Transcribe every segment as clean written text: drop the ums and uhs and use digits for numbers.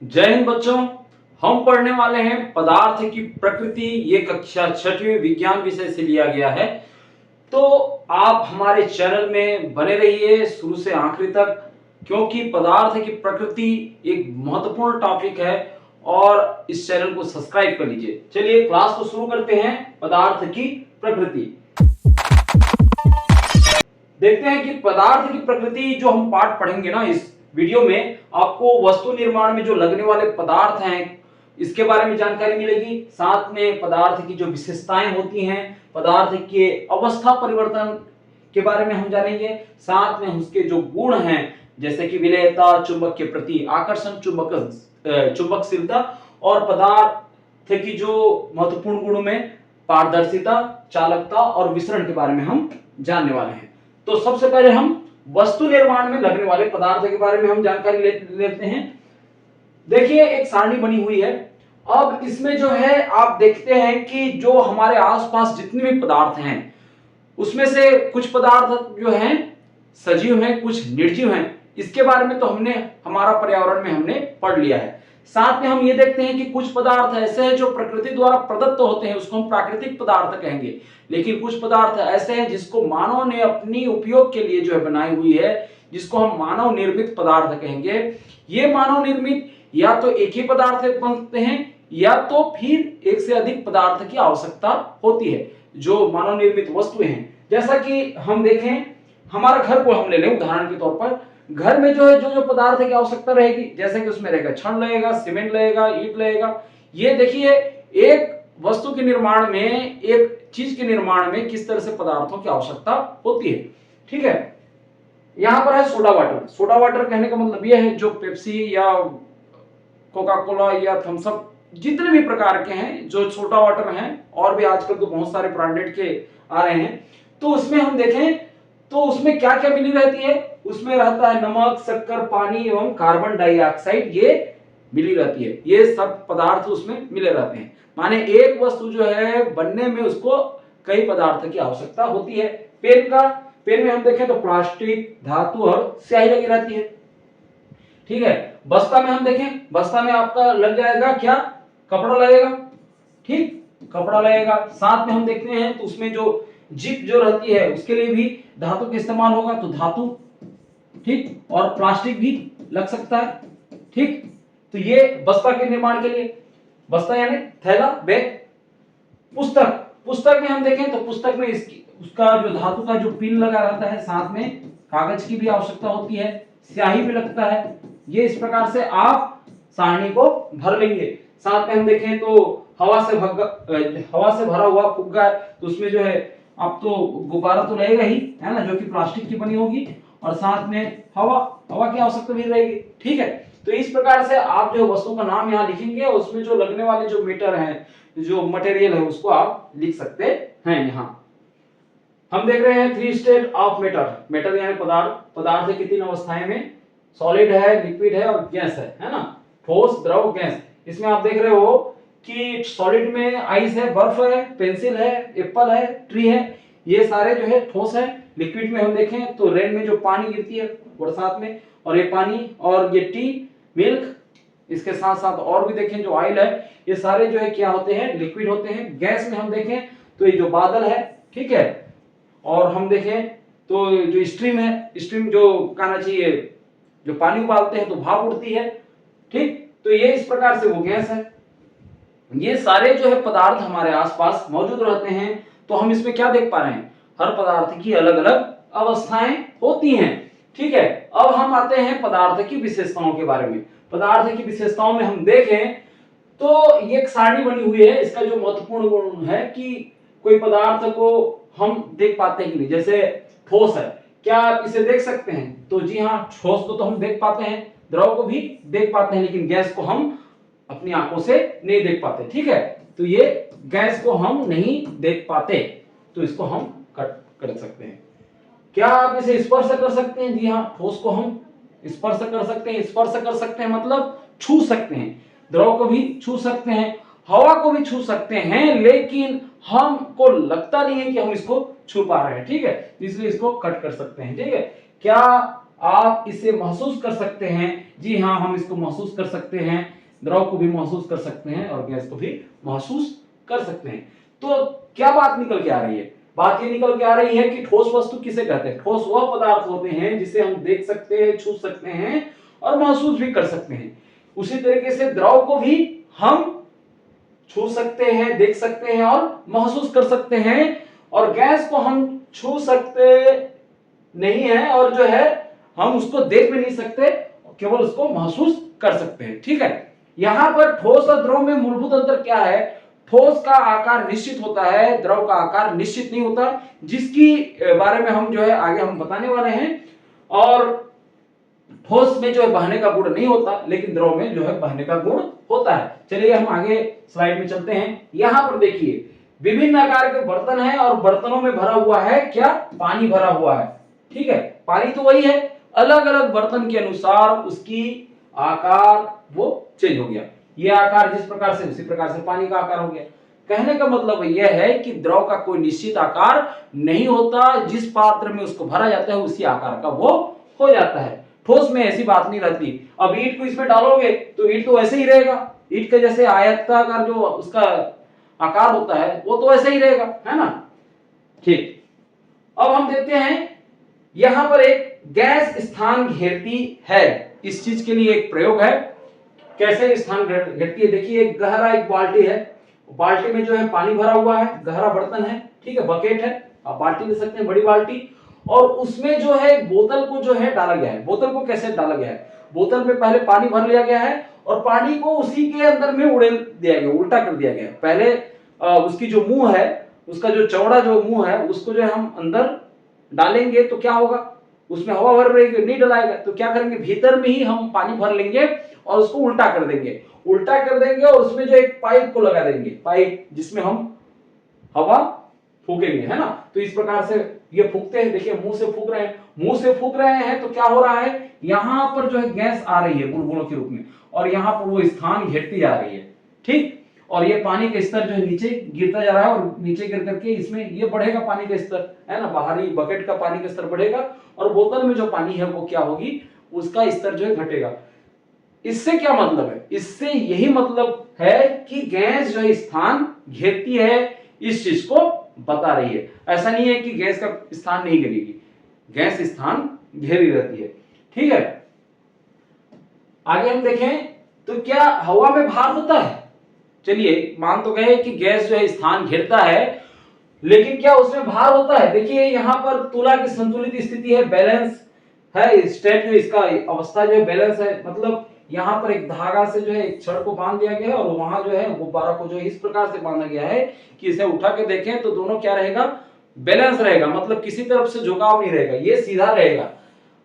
जय हिंद बच्चों। हम पढ़ने वाले हैं पदार्थ की प्रकृति। ये कक्षा 6वीं विज्ञान विषय से लिया गया है। तो आप हमारे चैनल में बने रहिए शुरू से आखिरी तक, क्योंकि पदार्थ की प्रकृति एक महत्वपूर्ण टॉपिक है। और इस चैनल को सब्सक्राइब कर लीजिए। चलिए क्लास को शुरू करते हैं। पदार्थ की प्रकृति देखते हैं कि पदार्थ की प्रकृति जो हम पाठ पढ़ेंगे ना इस वीडियो में, आपको वस्तु निर्माण में जो लगने वाले पदार्थ हैं इसके बारे में जानकारी मिलेगी। साथ में पदार्थ की जो विशेषताएं होती हैं, पदार्थ के अवस्था परिवर्तन के बारे में हम जानेंगे। साथ में उसके जो गुण हैं जैसे कि विलेयता, चुंबक के प्रति आकर्षण, चुंबकशीलता और पदार्थ की जो महत्वपूर्ण गुणों में पारदर्शिता, चालकता और विसरण के बारे में हम जानने वाले हैं। तो सबसे पहले हम वस्तु निर्माण में लगने वाले पदार्थ के बारे में हम जानकारी लेते हैं। देखिए एक सारणी बनी हुई है। अब इसमें जो है आप देखते हैं कि जो हमारे आसपास जितने भी पदार्थ हैं उसमें से कुछ पदार्थ जो हैं सजीव हैं, कुछ निर्जीव हैं। इसके बारे में तो हमने हमारा पर्यावरण में हमने पढ़ लिया है। साथ में हम ये देखते हैं कि कुछ पदार्थ ऐसे हैं जो प्रकृति द्वारा प्रदत्त होते हैं, उसको हम प्राकृतिक पदार्थ कहेंगे। लेकिन कुछ पदार्थ ऐसे हैं जिसको मानव ने अपनी उपयोग के लिए जो है बनाई हुई है, जिसको हम मानव निर्मित पदार्थ कहेंगे। ये मानव निर्मित या तो एक ही पदार्थ से बनते हैं या तो फिर एक से अधिक पदार्थ की आवश्यकता होती है जो मानव निर्मित वस्तुएं हैं। जैसा कि हम देखें, हमारा घर को हम ले लें उदाहरण के तौर पर। घर में जो है जो जो पदार्थ की आवश्यकता रहेगी, जैसे कि उसमें रहेगा छड़ लगेगा, सीमेंट लगेगा, ईंट लगेगा। ये देखिए एक वस्तु के निर्माण में, एक चीज के निर्माण में किस तरह से पदार्थों की आवश्यकता होती है। ठीक है, यहां पर है सोडा वाटर। सोडा वाटर कहने का मतलब यह है जो पेप्सी या कोका कोला या थम्स अप जितने भी प्रकार के हैं जो सोडा वाटर हैं, और भी आजकल तो बहुत सारे ब्रांडेड के आ रहे हैं। तो उसमें हम देखें तो उसमें क्या क्या मिली रहती है, उसमें रहता है नमक, शक्कर, पानी एवं कार्बन डाइऑक्साइड, ये मिली रहती है। ये सब पदार्थ उसमें मिले रहते हैं। माने एक वस्तु जो है बनने में उसको कई पदार्थ की आवश्यकता होती है। पेन में हम देखें तो प्लास्टिक, धातु और स्याही लगी रहती है। ठीक है, बस्ता में हम देखें, बस्ता में आपका लग जाएगा क्या, कपड़ा लगेगा। ठीक, कपड़ा लगेगा। साथ में हम देखते हैं तो उसमें जो जिप जो रहती है उसके लिए भी धातु का इस्तेमाल होगा, तो धातु। ठीक, और प्लास्टिक भी लग सकता है। ठीक, तो ये बस्ता के निर्माण के लिए, बस्ता यानी थैला, बैग। पुस्तक में हम देखें तो पुस्तक में उसका जो धातु का जो पिन लगा रहता है, साथ में कागज की भी आवश्यकता होती है, स्याही भी लगता है। ये इस प्रकार से आप सारणी को भर लेंगे। साथ में हम देखें तो हवा से भरा हुआ फुग्गा, तो उसमें जो है आप तो गुब्बारा तो रहेगा ही, है ना, जो कि प्लास्टिक की बनी होगी, और साथ में हवा की आवश्यकता भी रहेगी। ठीक है, तो इस प्रकार से आप जो वस्तु का नाम यहाँ लिखेंगे, उसमें जो लगने वाले जो मीटर है, जो मटेरियल है, उसको आप लिख सकते हैं। यहाँ हम देख रहे हैं 3 स्टेट ऑफ मैटर यानी पदार्थ की 3 अवस्थाएं में, सॉलिड है, लिक्विड है और गैस है ना, ठोस, द्रव, गैस। इसमें आप देख रहे हो कि सॉलिड में आइस है, बर्फ है, पेंसिल है, एप्पल है, ट्री है, ये सारे जो है ठोस है। लिक्विड में हम देखें तो रेन में जो पानी गिरती है बरसात में, और ये पानी, और ये टी, मिल्क, इसके साथ साथ और भी देखें जो ऑयल है, ये सारे जो है क्या होते हैं, लिक्विड होते हैं। गैस में हम देखें तो ये जो बादल है, ठीक है, और हम देखें तो जो स्ट्रीम है, स्ट्रीम जो कहना चाहिए, जो पानी उबालते हैं तो भाप उड़ती है। ठीक, तो ये इस प्रकार से वो गैस है। ये सारे जो है पदार्थ हमारे आसपास मौजूद रहते हैं। तो हम इसमें क्या देख पा रहे हैं, हर पदार्थ की अलग अलग अवस्थाएं होती हैं। ठीक है, अब हम आते हैं पदार्थ की विशेषताओं के बारे में। पदार्थ की विशेषताओं में हम देखें तो ये एक सारणी बनी हुई है। इसका जो महत्वपूर्ण गुण है कि कोई पदार्थ को हम देख पाते हैं कि नहीं। जैसे ठोस है, क्या आप इसे देख सकते हैं, तो जी हाँ, ठोस को तो हम देख पाते हैं, द्रव को भी देख पाते हैं, लेकिन गैस को हम अपनी आंखों से नहीं देख पाते। ठीक है, तो ये गैस को हम नहीं देख पाते, तो इसको हम कट कर सकते हैं। क्या आप इसे स्पर्श कर सकते हैं, जी हाँ, ठोस को हम स्पर्श कर सकते हैं। स्पर्श कर सकते हैं मतलब छू सकते हैं। द्रव को भी छू सकते हैं, हवा को भी छू सकते हैं, लेकिन हमको लगता नहीं है कि हम इसको छू पा रहे हैं। ठीक है, इसलिए इसको कट कर सकते हैं। ठीक है, क्या आप इसे महसूस कर सकते हैं। जी हाँ, हम इसको महसूस कर सकते हैं, द्रव को भी महसूस कर सकते हैं और गैस को भी महसूस कर सकते हैं। तो क्या बात निकल के आ रही है? बात ये निकल के आ रही है कि ठोस वस्तु किसे कहते हैं? ठोस वह पदार्थ होते हैं जिसे हम देख सकते हैं, छू सकते हैं और महसूस भी कर सकते हैं। उसी तरीके से द्रव को भी हम छू सकते हैं, देख सकते हैं और महसूस कर सकते हैं, और गैस को हम छू सकते नहीं है और जो है हम उसको देख भी नहीं सकते, केवल उसको महसूस कर सकते हैं। ठीक है, यहां पर ठोस और द्रव में मूलभूत अंतर क्या है? ठोस का आकार निश्चित होता है, द्रव का आकार निश्चित नहीं होता, जिसकी बारे में हम जो है आगे हम बताने वाले हैं। और ठोस में जो है बहने का गुण नहीं होता, लेकिन द्रव में जो है बहने का गुण होता है। चलिए हम आगे स्लाइड में चलते हैं। यहां पर देखिए विभिन्न आकार के बर्तन हैं और बर्तनों में भरा हुआ है क्या? पानी भरा हुआ है। ठीक है, पानी तो वही है, अलग अलग बर्तन के अनुसार उसकी आकार वो चेंज हो गया। ये आकार जिस प्रकार से उसी प्रकार से पानी का आकार हो गया। कहने का मतलब यह है कि द्रव का कोई निश्चित आकार नहीं होता, जिस पात्र में उसको भरा जाता है उसी आकार का वो हो जाता है। ठोस में ऐसी बात नहीं रहती। अब ईंट को इसमें डालोगे तो ईंट तो वैसे ही रहेगा, ईंट के जैसे आयताकार जो उसका आकार होता है वो तो वैसे ही रहेगा, है ना। ठीक, अब हम देखते हैं यहां पर एक गैस स्थान घेरती है। इस चीज के लिए एक प्रयोग है, कैसे स्थान घेरती है। देखिए एक गहरा एक बाल्टी है, बाल्टी में जो है पानी भरा हुआ है, गहरा बर्तन है, ठीक है, बकेट है, आप बाल्टी ले सकते हैं, बड़ी बाल्टी, और उसमें जो है बोतल को जो है डाला गया है। बोतल को कैसे डाला गया है? बोतल में पहले पानी भर लिया गया है और पानी को उसी के अंदर में उड़ेल दिया गया, उल्टा कर दिया गया है। पहले उसकी जो मुंह है, उसका जो चौड़ा जो मुंह है, उसको जो है हम अंदर डालेंगे तो क्या होगा? उसमें हवा भर रहेगी, नहीं डलाएगा, तो क्या करेंगे? भीतर में ही हम पानी भर लेंगे और उसको उल्टा कर देंगे, उल्टा कर देंगे और उसमें जो एक पाइप को लगा देंगे, पाइप जिसमें हम हवा फूकेंगे, है ना। तो इस प्रकार से ये फूकते हैं, देखिए मुंह से फूक रहे हैं, मुंह से फूक रहे हैं तो क्या हो रहा है? यहां पर जो है गैस आ रही है बुलबुलों के रूप में, और यहां पर वो स्थान घेरती जा रही है। ठीक, और ये पानी का स्तर जो है नीचे गिरता जा रहा है, और नीचे गिर करके इसमें ये बढ़ेगा पानी का स्तर, है ना। बाहरी बकेट का पानी का स्तर बढ़ेगा और बोतल में जो पानी है वो क्या होगी? उसका स्तर जो है घटेगा। इससे क्या मतलब है? इससे यही मतलब है कि गैस जो है स्थान घेरती है, इस चीज को बता रही है। ऐसा नहीं है कि गैस का स्थान नहीं घेरेगी, गैस स्थान घेरी रहती है। ठीक है, आगे हम देखें तो क्या हवा में भार होता है? चलिए मान तो गए कि गैस जो है स्थान घेरता है, लेकिन क्या उसमें भार होता है? देखिए यहां पर तुला की संतुलित स्थिति है, बैलेंस है, स्टेट जो इसका अवस्था जो है बैलेंस है। मतलब यहां पर एक धागा से जो है एक छड़ को बांध दिया गया है और वहां जो है गुब्बारा को जो है इस प्रकार से बांधा गया है कि इसे उठा के देखें तो दोनों क्या रहेगा? बैलेंस रहेगा, मतलब किसी तरफ से झुकाव नहीं रहेगा, ये सीधा रहेगा।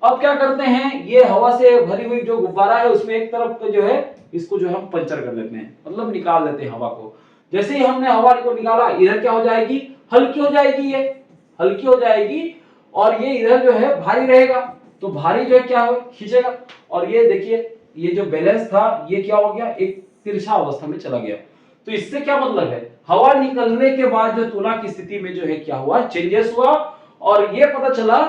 अब क्या करते हैं, ये हवा से भरी हुई जो गुब्बारा है उसमें एक तरफ जो है इसको जो है हम पंचर कर देते हैं, मतलब निकाल देते हैं हवा को। जैसे ही हमने हवा को निकाला, इधर क्या हो जाएगी? हल्की हो जाएगी, ये हल्की हो जाएगी, और ये इधर जो है भारी रहेगा, तो भारी जो है क्या हो? खींचेगा। और ये देखिए ये जो बैलेंस था ये क्या हो गया? एक तिरछा अवस्था में चला गया। तो इससे क्या मतलब है? हवा निकलने के बाद जो तुला की स्थिति में जो है क्या हुआ? चेंजेस हुआ, और ये पता चला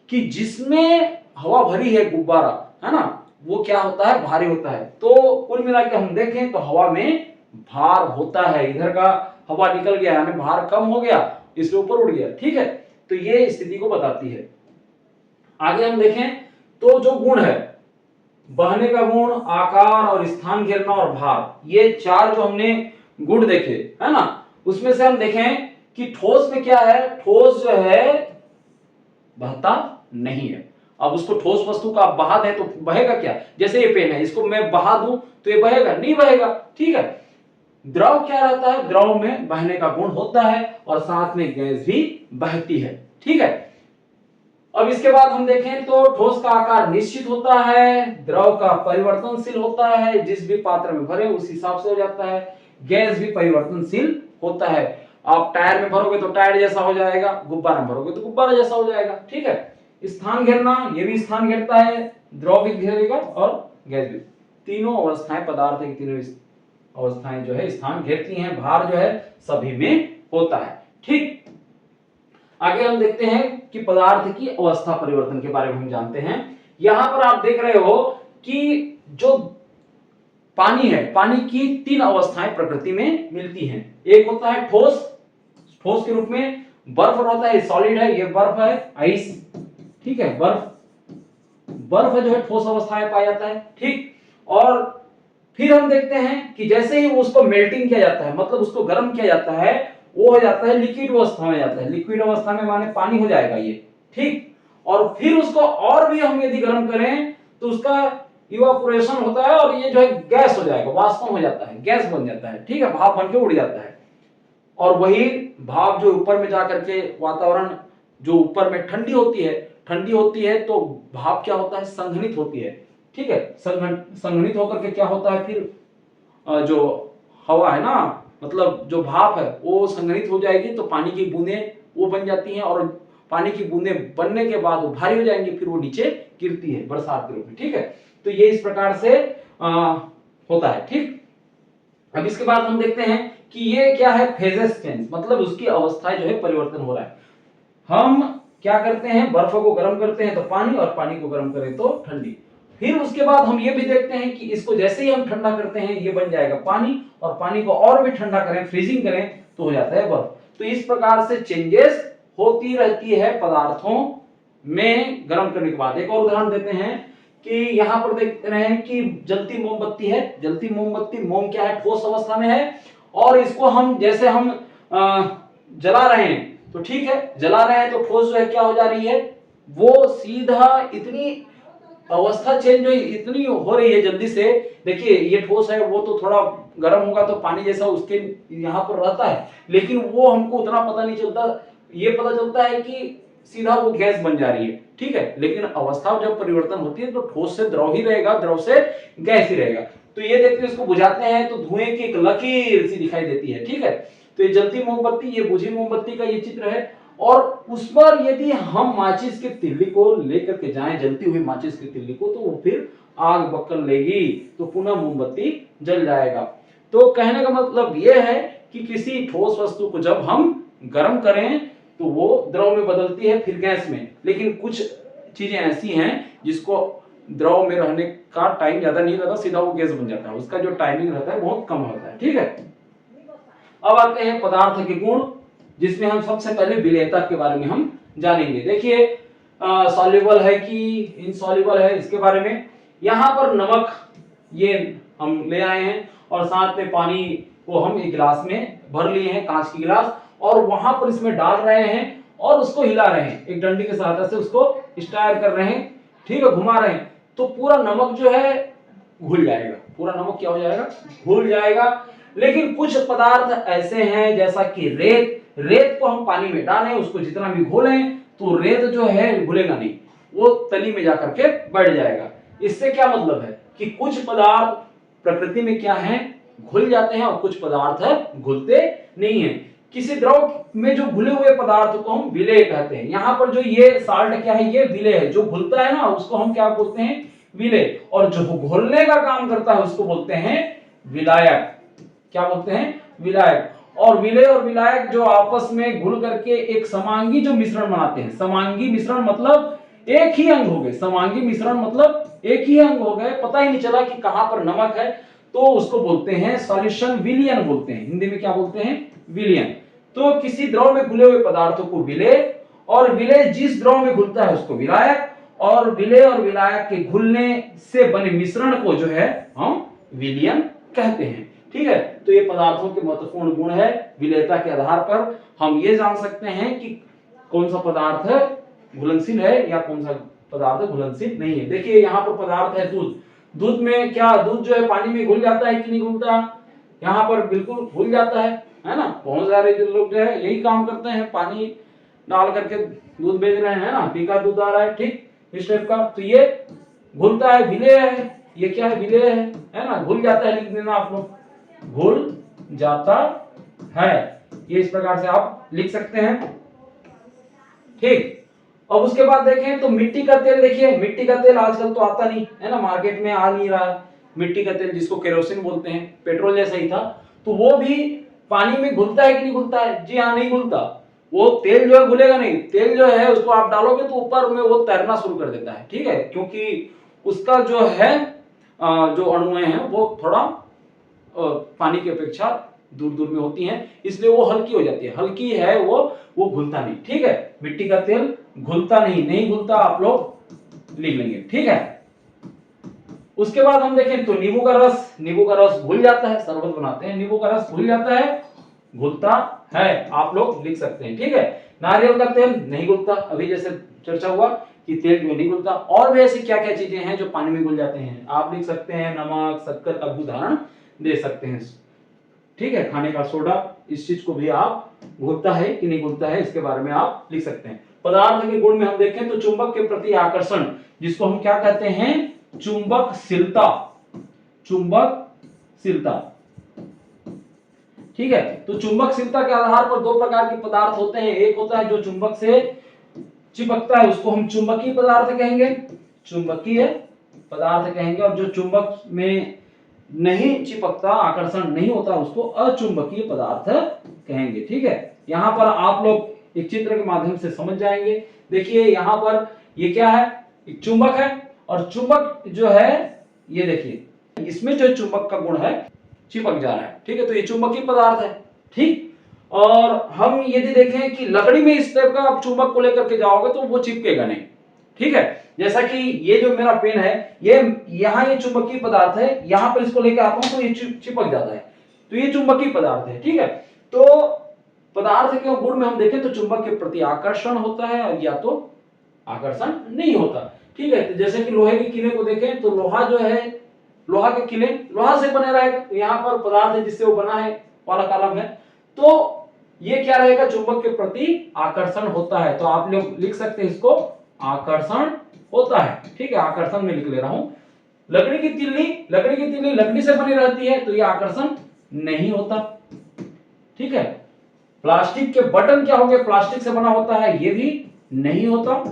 कि जिसमें हवा भरी है गुब्बारा, है ना, वो क्या होता है? भारी होता है। तो कुल मिला के हम देखें तो हवा में भार होता है। इधर का हवा निकल गया यानी भार कम हो गया, इसके ऊपर उड़ गया। ठीक है, तो ये स्थिति को बताती है। आगे हम देखें तो जो गुण है, बहने का गुण, आकार और स्थान घेरना और भार, ये चार जो हमने गुण देखे, है ना, उसमें से हम देखें कि ठोस में क्या है? ठोस जो है बहता नहीं है। अब उसको ठोस वस्तु का आप बहा दें तो बहेगा क्या? जैसे ये पेन है, इसको मैं बहा दूं तो ये बहेगा? नहीं बहेगा। ठीक है, द्रव क्या रहता है? द्रव में बहने का गुण होता है और साथ में गैस भी बहती है। ठीक है, अब इसके बाद हम देखें तो ठोस का आकार निश्चित होता है, द्रव का परिवर्तनशील होता है, जिस भी पात्र में भरे उस हिसाब से हो जाता है, गैस भी परिवर्तनशील होता है। आप टायर में भरोगे तो टायर जैसा हो जाएगा, गुब्बारा में भरोगे तो गुब्बारा जैसा हो जाएगा। ठीक है, स्थान घेरना, ये भी स्थान घेरता है, द्रव भी घेरेगा और गैस भी। तीनों अवस्थाएं पदार्थ की तीनों अवस्थाएं जो है स्थान घेरती हैं, भार जो है सभी में होता है। ठीक, आगे हम देखते हैं कि पदार्थ की अवस्था परिवर्तन के बारे में हम जानते हैं यहां पर आप देख रहे हो कि जो पानी है, पानी की तीन अवस्थाएं प्रकृति में मिलती हैं। एक होता है ठोस, ठोस के रूप में, बर्फ होता है, सॉलिड है, ये बर्फ है, आइस, ठीक है, बर्फ, बर्फ जो है ठोस अवस्था में पाया जाता है, ठीक। और फिर हम देखते हैं कि जैसे ही उसको मेल्टिंग किया जाता है, मतलब उसको गर्म किया जाता है, वो हो जाता है लिक्विड अवस्था में जाता है। लिक्विड अवस्था में माने पानी हो जाएगा ये, ठीक। और फिर उसको और भी हम यदि गर्म करें तो उसका इवापोरेशन होता है और ये जो है गैस हो जाएगा, वाष्प हो जाता है, गैस बन जाता है, ठीक है, भाप बन के उड़ जाता है। और वही भाप जो ऊपर में जाकर के वातावरण जो ऊपर में ठंडी होती है, ठंडी होती है तो भाप क्या होता है, संघनित होती है, ठीक है, संघनित होकर के क्या होता है, फिर जो हवा है ना, मतलब जो भाप है वो संघनित हो जाएगी तो पानी की बूंदें वो बन जाती हैं, और पानी की बूंदें बनने के बाद वो भारी हो जाएंगी, फिर वो नीचे गिरती है बरसात के रूप में, ठीक है। तो ये इस प्रकार से होता है, ठीक। अब इसके बाद हम देखते हैं कि ये क्या है, फेजेस चेंज, मतलब उसकी अवस्थाएं जो है परिवर्तन हो रहा है। हम क्या करते हैं, बर्फ को गर्म करते हैं तो पानी, और पानी को गर्म करें तो ठंडी। फिर उसके बाद हम ये भी देखते हैं कि इसको जैसे ही हम ठंडा करते हैं ये बन जाएगा पानी, और पानी को और भी ठंडा करें, फ्रीजिंग करें तो हो जाता है बर्फ। तो इस प्रकार से चेंजेस होती रहती है पदार्थों में गर्म करने के बाद। एक और उदाहरण देते हैं कि यहाँ पर देख रहे हैं कि जलती मोमबत्ती है, जलती मोमबत्ती, मोम क्या है, ठोस अवस्था में है, और इसको हम जैसे हम जला रहे हैं तो ठीक है, जला रहे हैं तो ठोस जो है क्या हो जा रही है, वो सीधा इतनी अवस्था चेंज जो इतनी हो रही है जल्दी से। देखिए ये ठोस है, वो तो थोड़ा गर्म होगा तो पानी जैसा उसके यहाँ पर रहता है, लेकिन वो हमको उतना पता नहीं चलता, ये पता चलता है कि सीधा वो गैस बन जा रही है, ठीक है। लेकिन अवस्था जब परिवर्तन होती है तो ठोस से द्रव ही रहेगा, द्रव से गैस ही रहेगा। तो ये देखते इसको बुझाते हैं तो धुएं की एक लकीर सी दिखाई देती है, ठीक है। तो ये जलती मोमबत्ती, ये बुझी मोमबत्ती का ये चित्र है, और उस पर यदि हम माचिस के तिल्ली को लेकर के जाएं, जलती हुई माचिस की तिल्ली को, तो वो फिर आग बक्कल लेगी तो पुनः मोमबत्ती जल जाएगा। तो कहने का मतलब ये है कि किसी ठोस वस्तु को जब हम गर्म करें तो वो द्रव में बदलती है, फिर गैस में। लेकिन कुछ चीजें ऐसी हैं जिसको द्रव में रहने का टाइम ज्यादा नहीं रहता, सीधा वो गैस बन जाता है, उसका जो टाइमिंग रहता है बहुत कम होता है, ठीक है। अब आते हैं पदार्थ के गुण, जिसमें हम सबसे पहले विलेयता के बारे में हम जानेंगे। देखिए सॉल्युबल है कि इनसॉल्युबल है, इसके बारे में। यहाँ पर नमक ये हम ले आए हैं, और साथ में पानी को हम एक गिलास में भर लिए हैं, कांच की गिलास, और वहां पर इसमें डाल रहे हैं और उसको हिला रहे हैं, एक डंडी की सहायता से उसको स्टायर कर रहे हैं, ठीक है, घुमा रहे हैं, तो पूरा नमक जो है घुल जाएगा, पूरा नमक क्या हो जाएगा, घुल जाएगा। लेकिन कुछ पदार्थ ऐसे हैं जैसा कि रेत, रेत को हम पानी में डालें, उसको जितना भी घोलें तो रेत जो है घुलेगा नहीं, वो तली में जाकर के बैठ जाएगा। इससे क्या मतलब है कि कुछ पदार्थ प्रकृति में क्या है, घुल जाते हैं, और कुछ पदार्थ घुलते नहीं है। किसी द्रव में जो घुले हुए पदार्थ को हम विलेय कहते हैं। यहाँ पर जो ये साल्ट क्या है, ये विलेय है, जो घुलता है ना उसको हम क्या बोलते हैं, विलेय, और जो घोलने का काम करता है उसको बोलते हैं विलायक। क्या बोलते हैं, विलायक। और विलेय और विलायक जो आपस में घुल करके एक समांगी जो मिश्रण बनाते हैं, समांगी मिश्रण मतलब एक ही अंग हो गए, समांगी मिश्रण मतलब एक ही अंग हो गए, पता ही नहीं चला कि कहां पर नमक है, तो उसको बोलते हैं सॉल्यूशन विलयन बोलते हैं, हिंदी में क्या बोलते हैं, विलयन। तो किसी द्रव में घुले हुए पदार्थों को विलेय, और विलेय जिस द्रव में घुलता है उसको विलायक, और विलेय और विलायक के घुलने से बने मिश्रण को जो है हम विलयन कहते हैं, ठीक है। तो ये पदार्थों के महत्वपूर्ण गुण है। विलेयता के आधार पर हम ये जान सकते हैं कि कौन सा पदार्थ घुलनशील है या कौन सा पदार्थ घुलनशील नहीं है। देखिए यहाँ पर पदार्थ है दूध, दूध में क्या, दूध जो है पानी में घुल जाता है कि नहीं घुलता, यहाँ पर बिल्कुल घुल जाता है ना। बहुत सारे जो लोग जो है यही काम करते हैं, पानी डाल करके दूध बेच रहे हैं ना, फीका दूध आ रहा है, ठीक, इस टाइप का। तो ये घुलता है, विलेय है, ये क्या है, विलेय है ना, घुल जाता है, लिख देना आप लोग, घुल जाता है, ये इस प्रकार से आप लिख सकते हैं, ठीक। अब उसके बाद देखें तो मिट्टी का तेल, देखिए मिट्टी का तेल आजकल तो आता नहीं है ना, मार्केट में आ नहीं रहा है मिट्टी का तेल, जिसको केरोसिन बोलते हैं, पेट्रोल जैसा ही था। तो वो भी पानी में घुलता है कि नहीं घुलता है, जी हाँ, नहीं घुलता। वो तेल जो है घुलेगा नहीं, तेल जो है उसको आप डालोगे तो ऊपर में वो तैरना शुरू कर देता है, ठीक है, क्योंकि उसका जो है जो अणुएं हैं वो थोड़ा पानी की अपेक्षा दूर दूर में होती हैं, इसलिए वो हल्की हो जाती है, हल्की है वो घुलता नहीं, ठीक है। मिट्टी का तेल घुलता नहीं घुलता, आप लोग लिख लेंगे, ठीक है। उसके बाद हम देखें तो नींबू का रस घुल जाता है, शरबत बनाते हैं, नींबू का रस घुल जाता है, घुलता है, आप लोग लिख सकते हैं, ठीक है। नारियल का तेल नहीं घुलता, अभी जैसे चर्चा हुआ कि तेल में नहीं घुलता। और भी ऐसी क्या क्या चीजें हैं जो पानी में घुल जाते हैं, आप लिख सकते हैं नमक, शक्कर का भी उदाहरण दे सकते हैं, ठीक है। खाने का सोडा, इस चीज को भी आप घुलता है कि नहीं घुलता है इसके बारे में आप लिख सकते हैं। पदार्थ के गुण में हम देखें तो चुंबक के प्रति आकर्षण, जिसको हम क्या कहते हैं, चुंबकशीलता, चुंबकशीलता, ठीक है। तो चुंबकशीलता के आधार पर दो प्रकार के पदार्थ होते हैं, एक होता है जो चुंबक से चिपकता है उसको हम चुंबकीय पदार्थ कहेंगे, चुंबकीय पदार्थ कहेंगे, और जो चुंबक में नहीं चिपकता, आकर्षण नहीं होता, उसको अचुंबकीय पदार्थ कहेंगे, ठीक है। यहां पर आप लोग एक चित्र के माध्यम से समझ जाएंगे। देखिए यहां पर ये क्या है, एक चुंबक है, और चुंबक जो है ये देखिए इसमें जो चुंबक का गुण है चिपक जा रहा है, ठीक है, तो ये चुंबकीय पदार्थ है, ठीक। और हम यदि देखें कि लकड़ी में इस टाइप का आप चुंबक को लेकर के जाओगे तो वो चिपकेगा नहीं, ठीक है। जैसा कि ये जो मेरा पेन है, ये यहाँ ये चुंबकीय पदार्थ है, यहां पर इसको लेकर आता हूं तो ये चिपक जाता है, तो ये चुंबकीय पदार्थ है, ठीक है। तो पदार्थ के गुण में हम देखें तो चुंबक के प्रति आकर्षण होता है और या तो आकर्षण नहीं होता, ठीक है। तो जैसे कि लोहे के किले को देखें तो लोहा जो है, लोहा के किले लोहा से बने रहेगा, तो यहाँ पर पदार्थ है जिससे वो बना है वाला कॉलम है, तो ये क्या रहेगा, चुंबक के प्रति आकर्षण होता है, तो आप लोग लिख सकते हैं इसको आकर्षण होता है, ठीक है, आकर्षण में लिख ले रहा हूं। लकड़ी की तिल्ली लकड़ी से बनी रहती है तो ये आकर्षण नहीं होता, ठीक है। प्लास्टिक के बटन क्या हो गए, प्लास्टिक से बना होता है, ये भी नहीं होता।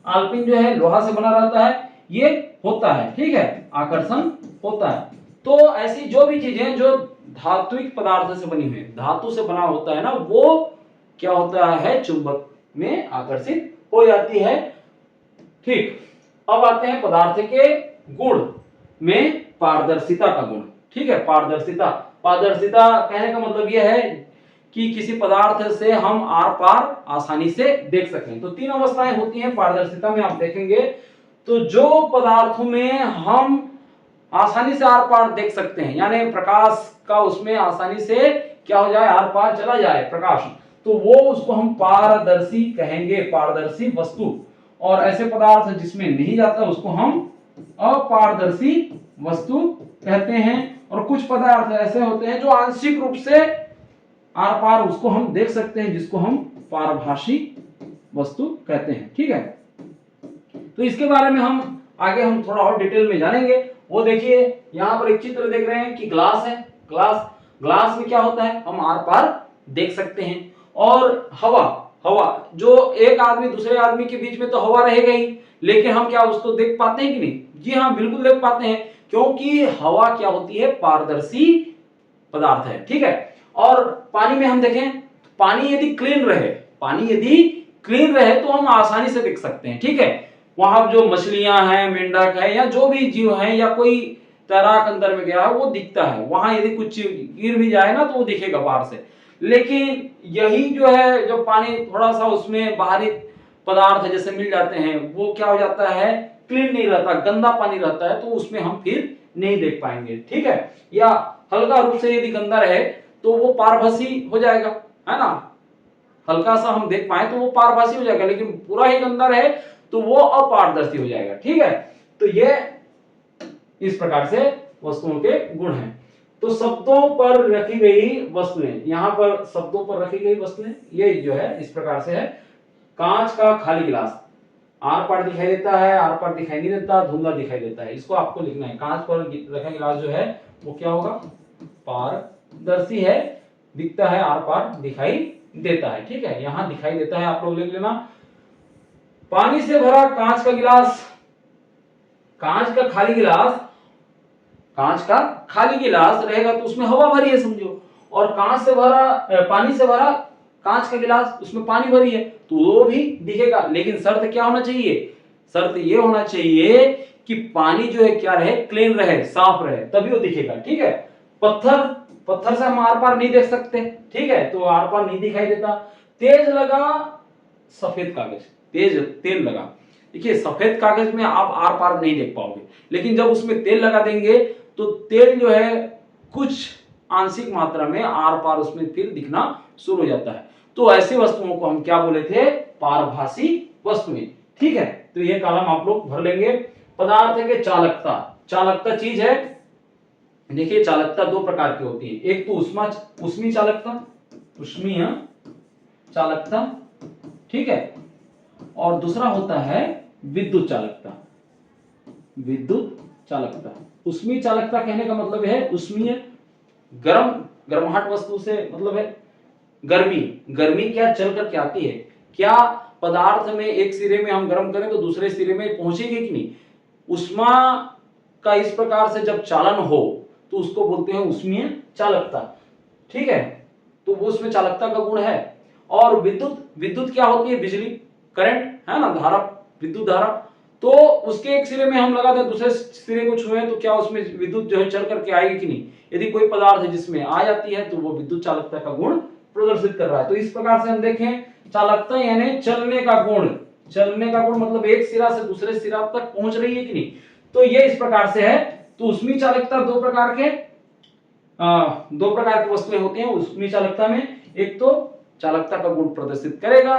आलपिन जो है लोहा से बना रहता है, ये होता है, ठीक है, आकर्षण होता है। तो ऐसी जो भी चीजें जो धात्विक पदार्थ से बनी हुई, धातु से बना होता है ना, वो क्या होता है, चुंबक में आकर्षित हो जाती है, ठीक। अब आते हैं पदार्थ के गुण में पारदर्शिता का गुण, ठीक है। पारदर्शिता कहने का मतलब यह है कि किसी पदार्थ से हम आर पार आसानी से देख सकें। तो तीन अवस्थाएं होती हैं पारदर्शिता में, आप देखेंगे तो जो पदार्थों में हम आसानी से आर पार देख सकते हैं, यानी प्रकाश का उसमें आसानी से क्या हो जाए, आर पार चला जाए प्रकाश, तो वो उसको हम पारदर्शी कहेंगे, पारदर्शी वस्तु। और ऐसे पदार्थ जिसमें नहीं जाता उसको हम अपारदर्शी वस्तु कहते हैं। और कुछ पदार्थ ऐसे होते हैं जो आंशिक रूप से आर पार उसको हम देख सकते हैं, जिसको हम पारभाषी वस्तु कहते हैं, ठीक है। तो इसके बारे में हम आगे हम थोड़ा और डिटेल में जानेंगे। वो देखिए यहाँ पर एक चित्र देख रहे हैं कि ग्लास है, ग्लास में क्या होता है, हम आर पार देख सकते हैं। और हवा जो एक आदमी दूसरे आदमी के बीच में तो हवा रहेगा ही, लेकिन हम क्या उसको देख पाते हैं कि नहीं, जी हाँ बिल्कुल देख पाते हैं, क्योंकि हवा क्या होती है, पारदर्शी पदार्थ है, ठीक है। और पानी में हम देखें, पानी यदि क्लीन रहे तो हम आसानी से देख सकते हैं, ठीक है। वहां जो मछलियां हैं, मेंढक है, या जो भी जीव है, या कोई तैराक अंदर में गया है वो दिखता है, वहां यदि कुछ गिर भी जाए ना तो वो दिखेगा बाहर से। लेकिन यही जो है, जो पानी थोड़ा सा उसमें बाहरी पदार्थ जैसे मिल जाते हैं, वो क्या हो जाता है, क्लीन नहीं रहता, गंदा पानी रहता है, तो उसमें हम फिर नहीं देख पाएंगे, ठीक है। या हल्का रूप से यदि गंदा रहे तो वो पारभासी हो जाएगा, है ना, हल्का सा हम देख पाए तो वो पारभासी हो जाएगा, लेकिन पूरा ही गंदा रहे तो वो अपारदर्शी हो जाएगा, ठीक है। तो ये इस प्रकार से वस्तुओं के गुण हैं। तो शब्दों पर रखी गई वस्तुएं, यहां पर शब्दों पर रखी गई वस्तुएं ये जो है इस प्रकार से है। कांच का खाली गिलास, आर पार दिखाई देता है, आर पार दिखाई नहीं देता, धुंधला दिखाई देता है, इसको आपको लिखना है। कांच पर रखा गिलास जो है वो क्या होगा, पारदर्शी है, दिखता है, आर पार दिखाई देता है, ठीक है, यहां दिखाई देता है, आप लोग लिख लेना। पानी से भरा कांच का गिलास, कांच का खाली गिलास रहेगा तो उसमें हवा भरी है समझो, और कांच से भरा पानी से भरा कांच का गिलास, उसमें पानी भरी है तो वो भी दिखेगा, लेकिन शर्त क्या होना चाहिए, शर्त ये होना चाहिए कि पानी जो है क्या रहे, क्लीन रहे, साफ रहे, तभी वो दिखेगा। ठीक है, पत्थर, पत्थर से हम आर पार नहीं देख सकते, ठीक है, तो आर पार नहीं दिखाई देता। तेज लगा सफेद कागज, तेज तेल लगा, देखिए सफेद कागज में आप आर पार नहीं देख पाओगे, लेकिन जब उसमें तेल लगा देंगे तो तेल जो है कुछ आंशिक मात्रा में आर पार उसमें फिर दिखना शुरू हो जाता है। तो ऐसी वस्तुओं को हम क्या बोले थे, पारभासी वस्तुएं। ठीक है, तो ये कॉलम आप लोग भर लेंगे। पदार्थ के चालकता, चालकता चीज है, देखिए चालकता दो प्रकार की होती है, एक तो उष्मी चालकता, उष्मीय चालकता, ठीक है, और दूसरा होता है विद्युत चालकता, विद्युत चालकता। उष्मीय चालकता कहने का मतलब है उष्मीय, गर्म, गर्माहट वस्तु से मतलब है गर्मी, गर्मी क्या चल कर के आती है, क्या पदार्थ में एक सिरे में हम गर्म करें तो दूसरे सिरे में पहुंचेगी कि नहीं, उष्मा का इस प्रकार से जब चालन हो तो उसको बोलते हैं उष्मीय चालकता। ठीक है, तो वो उसमें चालकता का गुण है। और विद्युत, विद्युत क्या होती है, बिजली, करंट है ना, धारा, विद्युत धारा, तो उसके एक सिरे में हम लगा दें दूसरे सिरे को छुए तो क्या उसमें विद्युत जो है चल करके आएगी कि नहीं, यदि कोई पदार्थ जिसमें आ जाती है तो वो विद्युत चालकता का गुण प्रदर्शित कर रहा है। तो इस प्रकार से हम देखें चालकता यानी चलने का गुण, चलने का गुण मतलब एक सिरा से दूसरे सिरा तक पहुंच रही है कि नहीं, तो ये इस प्रकार से है। तो उष्मीय चालकता दो प्रकार के, दो प्रकार की वस्तुएं होती हैं उष्मीय चालकता में, एक तो चालकता का गुण प्रदर्शित करेगा,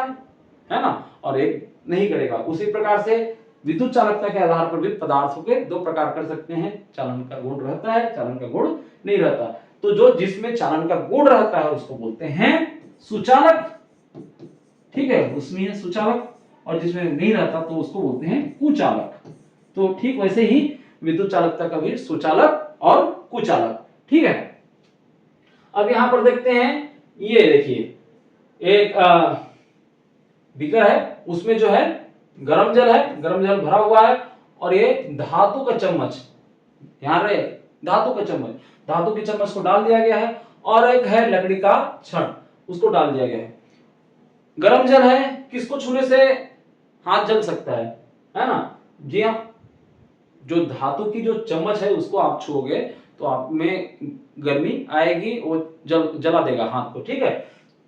है ना, और एक नहीं करेगा। उसी प्रकार से विद्युत चालकता के आधार पर भी पदार्थों के दो प्रकार कर सकते हैं, चालन का गुण रहता है, चालन का गुण नहीं रहता। तो जो जिसमें चालन का गुण रहता है उसको बोलते हैं सुचालक, ठीक है, उष्मीय सुचालक, और जिसमें नहीं रहता तो उसको बोलते हैं कुचालक। तो ठीक वैसे ही विद्युत चालकता का भी सुचालक और कुचालक। ठीक है, अब यहां पर देखते हैं, ये देखिए एक बीकर है, उसमें जो है गर्म जल है, गर्म जल भरा हुआ है, और ये धातु का चम्मच, ध्यान रहे धातु का चम्मच, धातु के चम्मच को डाल दिया गया है, और एक है लकड़ी का छड़, उसको डाल दिया गया है। गर्म जल है, किसको छूने से हाथ जल सकता है ना, जी हाँ, जो धातु की जो चम्मच है उसको आप छुओगे तो आप में गर्मी आएगी, वो जला देगा हाथ को। ठीक है,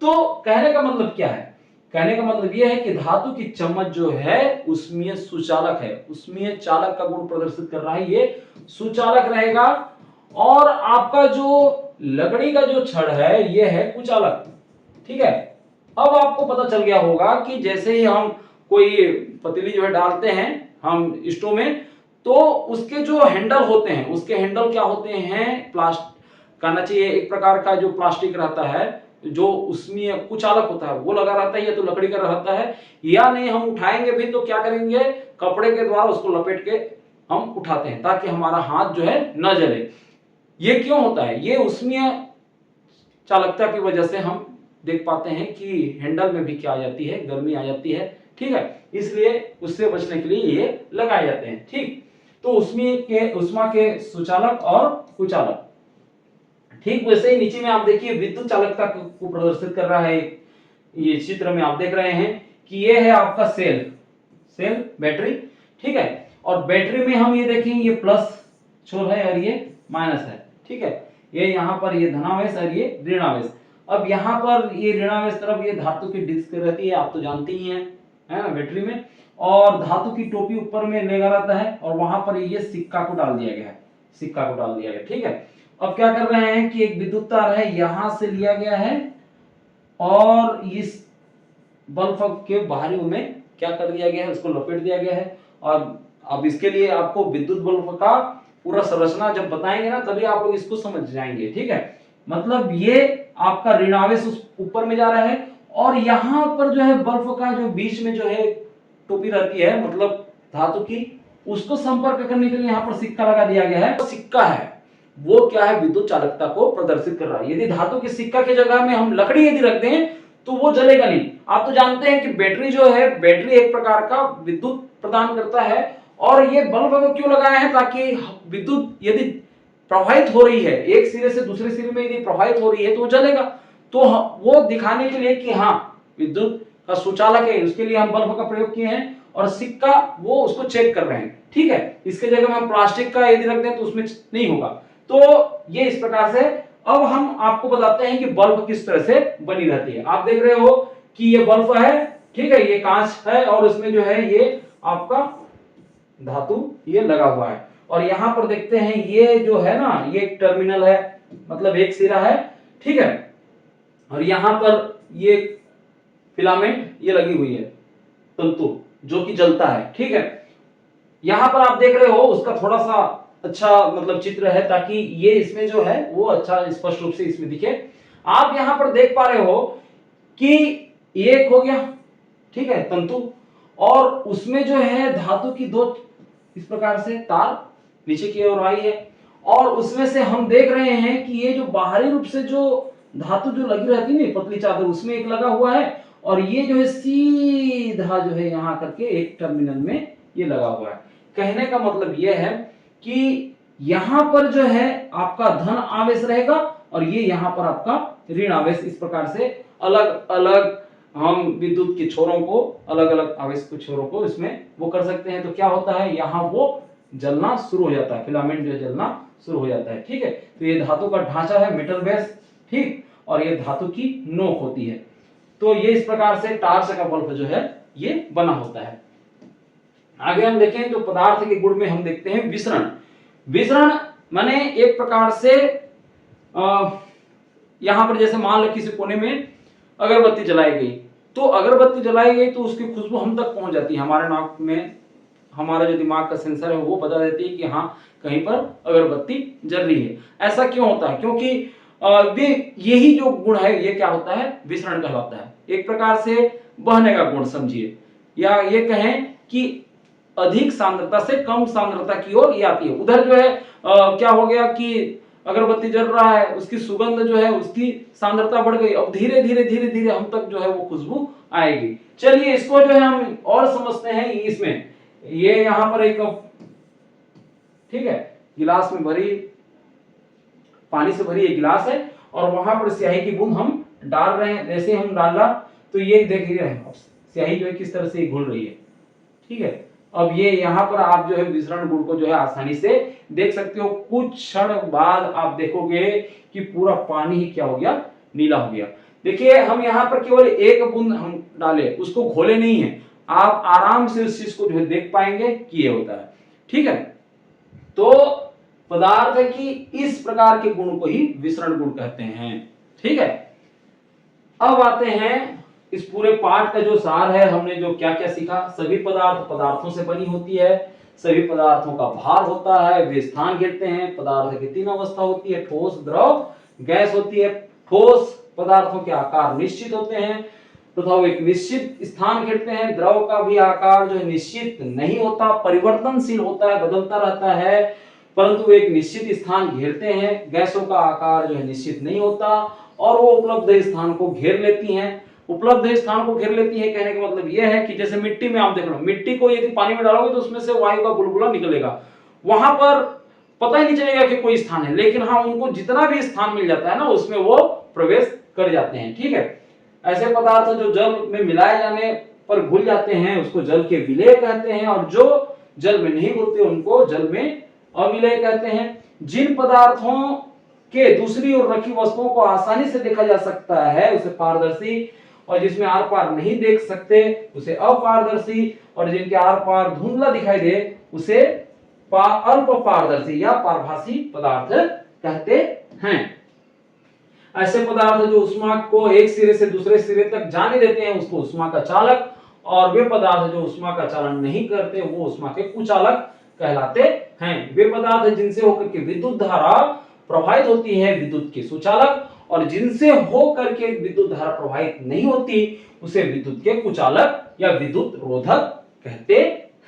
तो कहने का मतलब क्या है, कहने का मतलब यह है कि धातु की चम्मच जो है उष्मीय सुचालक है, उष्मीय चालक का गुण प्रदर्शित कर रहा है, ये सुचालक रहेगा। और आपका जो लकड़ी का जो छड़ है ये है कुचालक। ठीक है, अब आपको पता चल गया होगा कि जैसे ही हम कोई पतीली जो है डालते हैं हम स्टोव में, तो उसके जो हैंडल होते हैं, उसके हैंडल क्या होते हैं, प्लास्टिक कहना चाहिए, एक प्रकार का जो प्लास्टिक रहता है जो उसमें कुचालक होता है वो लगा रहता है, या तो लकड़ी का रहता है, या नहीं हम उठाएंगे भी तो क्या करेंगे, कपड़े के द्वारा उसको लपेट के हम उठाते हैं ताकि हमारा हाथ जो है न जले। ये क्यों होता है, ये उसमें चालकता की वजह से हम देख पाते हैं कि हैंडल में भी क्या आ जाती है, गर्मी आ जाती है। ठीक है, इसलिए उससे बचने के लिए ये लगाए जाते हैं। ठीक, तो उष्मा के सुचालक और कुचालक। ठीक वैसे ही नीचे में आप देखिए विद्युत चालकता को प्रदर्शित कर रहा है, ये चित्र में आप देख रहे हैं कि ये है आपका सेल बैटरी। ठीक है, और बैटरी में हम ये देखेंगे ये प्लस छोर है और ये माइनस है। ठीक है, ये यहाँ पर ये धनावेश और ये ऋणावेश। अब यहाँ पर ये ऋणावेश तरफ ये धातु की डिस्क रहती है, आप तो जानते ही हैं, है ना, बैटरी में, और धातु की टोपी ऊपर में लगा रहता है, और वहां पर ये सिक्का को डाल दिया गया है, सिक्का को डाल दिया गया। ठीक है, अब क्या कर रहे हैं कि एक विद्युत तार है यहां से लिया गया है, और इस बल्ब के बाहरी में क्या कर दिया गया है, उसको लपेट दिया गया है। और अब इसके लिए आपको विद्युत बल्ब का पूरा संरचना जब बताएंगे ना तभी आप लोग इसको समझ जाएंगे। ठीक है, मतलब ये आपका ऋणावेश उस ऊपर में जा रहा है, और यहाँ पर जो है बल्ब का जो बीच में जो है टोपी रहती है मतलब धातु की, उसको संपर्क करने के लिए यहाँ पर सिक्का लगा दिया गया है। सिक्का है वो क्या है, विद्युत चालकता को प्रदर्शित कर रहा है। यदि धातु के सिक्का की जगह में हम लकड़ी यदि रखते हैं तो वो जलेगा नहीं। आप तो जानते हैं कि बैटरी जो है, बैटरी एक प्रकार का विद्युत प्रदान करता है, और ये बल्ब को क्यों लगाया है, ताकि विद्युत यदि प्रवाहित हो रही है एक सिरे से दूसरे सिरे में यदि प्रवाहित हो रही है तो वो जलेगा। तो वो दिखाने के लिए कि हाँ विद्युत का सुचालक है, उसके लिए हम बल्ब का प्रयोग किए हैं, और सिक्का वो उसको चेक कर रहे हैं। ठीक है, इसके जगह में हम प्लास्टिक का यदि रख दें तो उसमें नहीं होगा। तो ये इस प्रकार से। अब हम आपको बताते हैं कि बल्ब किस तरह से बनी रहती है। आप देख रहे हो कि ये बल्ब है, ठीक है, ये कांच है और उसमें जो है ये आपका धातु ये लगा हुआ है। और यहां पर देखते हैं ये जो है ना, ये एक टर्मिनल है, मतलब एक सिरा है, ठीक है, और यहां पर ये फिलामेंट ये लगी हुई है, तंतु जो कि जलता है। ठीक है, यहां पर आप देख रहे हो उसका थोड़ा सा अच्छा मतलब चित्र है, ताकि ये इसमें जो है वो अच्छा स्पष्ट रूप से इसमें दिखे। आप यहां पर देख पा रहे हो कि एक हो गया, ठीक है, तंतु, और उसमें जो है धातु की दो इस प्रकार से तार नीचे की ओर आई है, और उसमें से हम देख रहे हैं कि ये जो बाहरी रूप से जो धातु जो लगी रहती है ना पतली चादर, उसमें एक लगा हुआ है, और ये जो है सीधा जो है यहां करके एक टर्मिनल में ये लगा हुआ है। कहने का मतलब ये है कि यहां पर जो है आपका धन आवेश रहेगा, और ये यहां पर आपका ऋण आवेश। इस प्रकार से अलग अलग हम विद्युत के छोरों को, अलग अलग आवेश के छोरों को इसमें वो कर सकते हैं। तो क्या होता है, यहां वो जलना शुरू हो जाता है, फिलामेंट जो जलना शुरू हो जाता है। ठीक है, तो ये धातु का ढांचा है, मेटल बेस, ठीक, और ये धातु की नोक होती है। तो ये इस प्रकार से टार्च का बल्ब जो है ये बना होता है। आगे हम देखें तो पदार्थ के गुण में हम देखते हैं विसरण। विसरण माने एक प्रकार से यहां पर जैसे मान लो किसी कोने में अगरबत्ती जलाई गई, तो अगरबत्ती जलाई गई तो उसकी खुशबू हम तक पहुंच जाती है, हमारे नाक में हमारा जो दिमाग का सेंसर है वो बता देती है कि हाँ कहीं पर अगरबत्ती जल रही है। ऐसा क्यों होता है, क्योंकि यही जो गुण है ये क्या होता है, विसरण कहलाता है। एक प्रकार से बहने का गुण समझिए, या ये कहें कि अधिक सांद्रता से कम सांद्रता की ओर ये आती है। उधर जो है क्या हो गया कि अगरबत्ती जल रहा है, उसकी सुगंध जो है उसकी सांद्रता बढ़ गई, अब धीरे धीरे धीरे धीरे हम तक जो है वो खुशबू आएगी। चलिए इसको जो है हम और समझते हैं। इसमें ये यहां पर एक, ठीक है, गिलास में भरी, पानी से भरी एक गिलास है, और वहां पर स्याही की बूंद हम डाल रहे हैं। जैसे हम डाला तो ये देखिए स्याही जो है किस तरह से घुल रही है। ठीक है, अब ये यहाँ पर आप जो है विसरण गुण को जो है आसानी से देख सकते हो। कुछ क्षण बाद आप देखोगे कि पूरा पानी ही क्या हो गया, नीला हो गया। देखिए हम यहाँ पर केवल एक बूंद हम डाले, उसको घोले नहीं है, आप आराम से उस चीज को जो है देख पाएंगे कि ये होता है। ठीक है, तो पदार्थ है कि इस प्रकार के गुण को ही विसरण गुण कहते हैं। ठीक है, अब आते हैं इस पूरे पाठ का जो सार है, हमने जो क्या क्या सीखा। सभी पदार्थ पदार्थों से बनी होती है, सभी पदार्थों का भार होता है, वे स्थान घेरते हैं। पदार्थ की तीन अवस्था होती है, ठोस, द्रव, गैस होती है। ठोस पदार्थों के आकार निश्चित होते हैं तथा वो एक निश्चित स्थान घेरते हैं। द्रव का भी आकार जो है निश्चित नहीं होता, परिवर्तनशील होता है, बदलता रहता है, परंतु एक निश्चित स्थान घेरते हैं। गैसों का आकार जो है निश्चित नहीं होता और वो उपलब्ध स्थान को घेर लेती हैं। उपलब्ध स्थान को घेर लेती है कहने का मतलब यह है कि जैसे मिट्टी में आप देख लो, मिट्टी को यदि पानी में डालोगे तो उसमें से वायु का बुलबुला निकलेगा, वहां पर पता ही नहीं चलेगा कि कोई स्थान है, लेकिन हाँ उनको जितना भी स्थान मिल जाता है ना उसमें वो प्रवेश कर जाते हैं। ठीक है, ऐसे पदार्थ जो जल में मिलाए जाने पर घुल जाते हैं उसको जल के विलेय कहते हैं, और जो जल में नहीं घुलते उनको जल में अविलेय कहते हैं। जिन पदार्थों के दूसरी ओर रखी वस्तुओं को आसानी से देखा जा सकता है उसे पारदर्शी, और जिसमें आर पार नहीं देख सकते उसे अपारदर्शी, और जिनके आर पार धुंधला दिखाई दे उसे अल्प पारदर्शी या पारभासी पदार्थ कहते हैं। ऐसे पदार्थ जो ऊष्मा को एक सिरे से दूसरे सिरे तक जाने देते हैं उसको ऊष्मा का चालक, और वे पदार्थ जो ऊष्मा का चालन नहीं करते वो ऊष्मा के कुचालक कहलाते हैं। वे पदार्थ जिनसे होकर के विद्युत धारा प्रवाहित होती है विद्युत के सुचालक, और जिनसे होकर के विद्युत धारा प्रवाहित नहीं होती उसे विद्युत के कुचालक या विद्युत रोधक कहते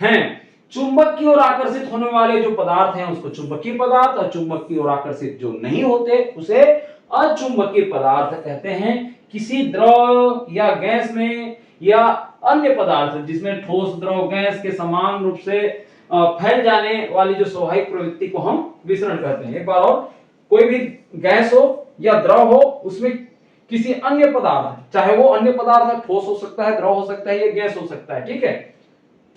हैं। चुंबक की ओर आकर्षित होने वाले जो पदार्थ हैं उसको चुंबकीय पदार्थ, और चुंबक की ओर आकर्षित जो नहीं होते उसे अचुंबकीय पदार्थ कहते हैं। किसी द्रव या गैस में या अन्य पदार्थ जिसमें ठोस, द्रव, गैस के समान रूप से फैल जाने वाली जो स्वाभाविक प्रवृत्ति को हम विसरण कहते हैं। एक बार और, कोई भी गैस हो या द्रव हो उसमें किसी अन्य पदार्थ, चाहे वो अन्य पदार्थ ठोस हो सकता है, द्रव हो सकता है, या गैस हो सकता है, ठीक है,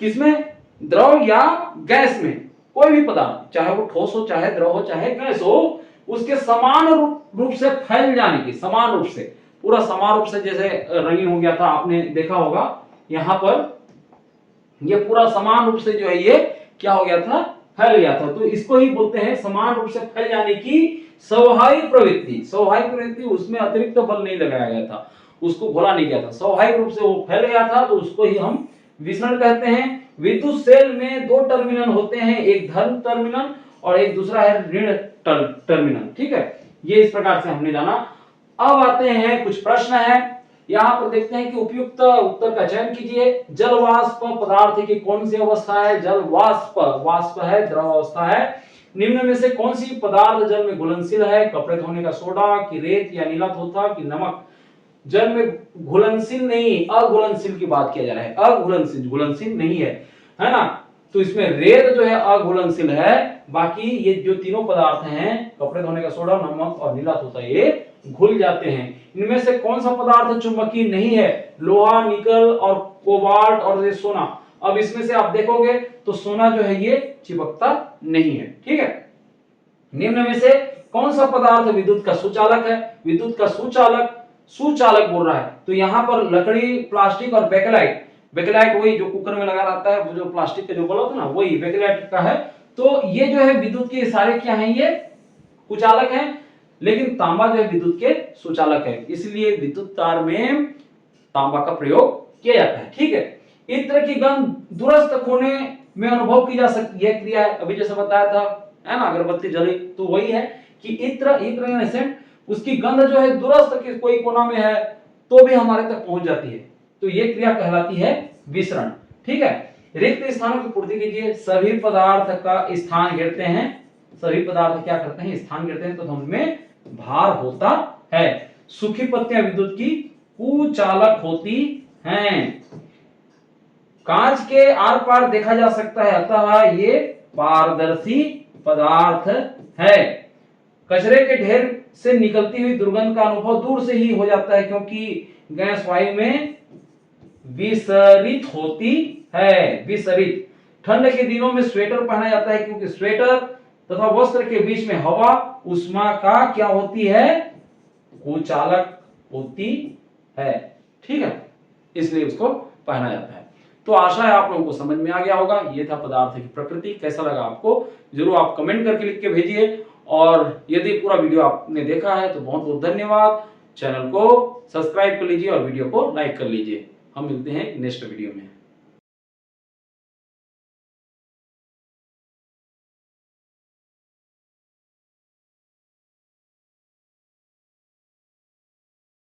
किसमें, द्रव या गैस में, कोई भी पदार्थ चाहे वो ठोस हो, चाहे द्रव हो, चाहे गैस हो, उसके समान रूप से फैल जाने की, समान रूप से, पूरा समान रूप से, जैसे रंगीन हो गया था, आपने देखा होगा यहां पर, ये पूरा समान रूप से जो है ये क्या हो गया था, फैल गया था, तो इसको ही बोलते हैं समान रूप से फैल जाने की स्वाभाविक प्रवृत्ति। स्वाभाविक प्रवृत्ति, उसमें अतिरिक्त बल नहीं लगाया गया था, उसको घोला नहीं गया था, स्वाभाविक रूप से वो फैल गया था, तो उसको ही हम विसरण कहते हैं। विद्युत सेल में दो टर्मिनल होते हैं, एक धन टर्मिनल और एक दूसरा है ऋण टर्मिनल, ठीक है, ये इस प्रकार से हमने जाना। अब आते हैं कुछ प्रश्न है, यहाँ पर देखते हैं कि उपयुक्त उत्तर का चयन कीजिए। जल वाष्प पदार्थ की कौन सी अवस्था है, जल वाष्प, वाष्प है, द्रव अवस्था है। निम्न में से कौन सी पदार्थ जल में घुलनशील है, कपड़े धोने का सोडा कि रेत या नीला धोता कि नमक। जल में घुलनशील नहीं, अघुलनशील की बात किया जा रहा है, अघुलनशील, घुलनशील नहीं है ना, तो इसमें रेत जो है अघुलनशील है, बाकी ये जो तीनों पदार्थ हैं, कपड़े धोने का सोडा, नमक और नीला धोता, ये घुल जाते हैं। इनमें से कौन सा पदार्थ चुंबकीय नहीं है, लोहा, निकल और कोबाल्ट और ये सोना। अब इसमें से आप देखोगे तो सोना जो है ये चिपकता नहीं है, ठीक है। निम्न में से कौन सा पदार्थ विद्युत का सुचालक है, विद्युत का सुचालक, सुचालक बोल रहा है, तो यहाँ पर लकड़ी, प्लास्टिक और बेकेलाइट, बेकेलाइट वही जो कुकर में लगा रहता है, वो जो प्लास्टिक का जो बोला था ना, वही बेकेलाइट का है। तो ये जो है विद्युत के सारे क्या है, ये कुचालक हैं, लेकिन तांबा जो है विद्युत के सुचालक है, इसलिए विद्युत तार में तांबा का प्रयोग किया जाता है, ठीक है। इत्र की गंध दुरस्त होने में अनुभव की जा सकती है, क्रिया है, अभी जैसे बताया था, है ना, अगरबत्ती जली, तो वही है कि इत्र यानी सेंट, उसकी गंध जो है दुरस्त के कोई कोना में है तो भी हमारे तक पहुंच जाती है, तो ये क्रिया कहलाती है विसरण, ठीक है। रिक्त स्थानों की पूर्ति कीजिए। सभी पदार्थ का स्थान घेरते हैं, सभी पदार्थ क्या करते हैं, स्थान घेरते हैं, तो उनमें भार होता है। सूखी पत्तियां विद्युत की कुचालक होती हैं। कांच के आर पार देखा जा सकता है, अतः ये पारदर्शी पदार्थ है। कचरे के ढेर से निकलती हुई दुर्गंध का अनुभव दूर से ही हो जाता है, क्योंकि गैस वायु में विसरित होती है, विसरित। ठंड के दिनों में स्वेटर पहना जाता है, क्योंकि स्वेटर तथा वस्त्र के बीच में हवा उष्मा का क्या होती है, कुचालक होती है, ठीक है, इसलिए उसको पहना जाता है। तो आशा है आप लोगों को समझ में आ गया होगा। ये था पदार्थ की प्रकृति। कैसा लगा आपको जरूर आप कमेंट करके लिख के भेजिए, और यदि पूरा वीडियो आपने देखा है तो बहुत बहुत धन्यवाद। चैनल को सब्सक्राइब कर लीजिए और वीडियो को लाइक कर लीजिए। हम मिलते हैं नेक्स्ट वीडियो में।